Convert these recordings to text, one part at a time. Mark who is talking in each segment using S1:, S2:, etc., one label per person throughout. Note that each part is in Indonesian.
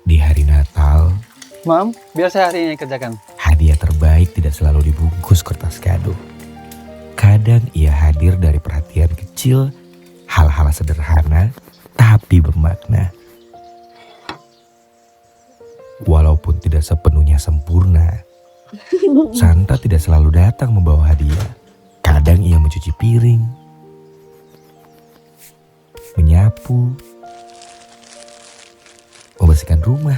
S1: Di hari Natal,
S2: Mam, biar saya hari ini kerjakan.
S1: hadiah terbaik tidak selalu dibungkus kertas kado. Kadang ia hadir dari perhatian kecil, hal-hal sederhana, tapi bermakna. Walaupun tidak sepenuhnya sempurna, Santa tidak selalu datang membawa hadiah. Kadang ia mencuci piring, menyapu, membersihkan rumah.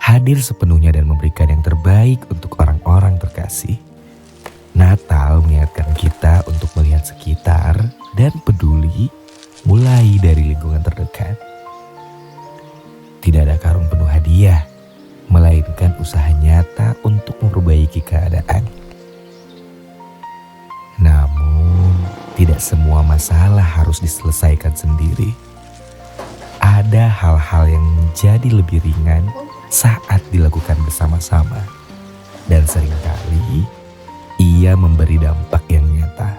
S1: Hadir sepenuhnya dan memberikan yang terbaik untuk orang-orang terkasih. Natal mengingatkan kita untuk melihat sekitar dan peduli mulai dari lingkungan terdekat. Tidak ada karung penuh hadiah, melainkan usaha nyata untuk memperbaiki keadaan. Namun, tidak semua masalah harus diselesaikan sendiri. Ada hal-hal yang menjadi lebih ringan saat dilakukan bersama-sama. Dan seringkali, ia memberi dampak yang nyata.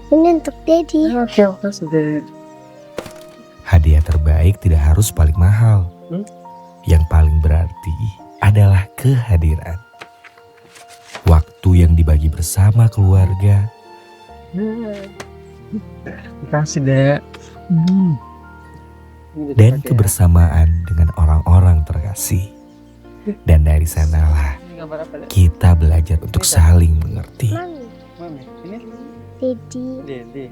S3: Ini untuk Daddy.
S2: Oke, makasih.
S1: Hadiah terbaik tidak harus paling mahal. Yang paling berarti adalah kehadiran. Waktu yang dibagi bersama keluarga,
S2: Makasih, Dek.
S1: dan kebersamaan dengan orang-orang terkasih. Dan dari sanalah kita belajar untuk saling mengerti.
S3: Mami,
S2: Mami, ini
S3: Daddy.
S2: Dede.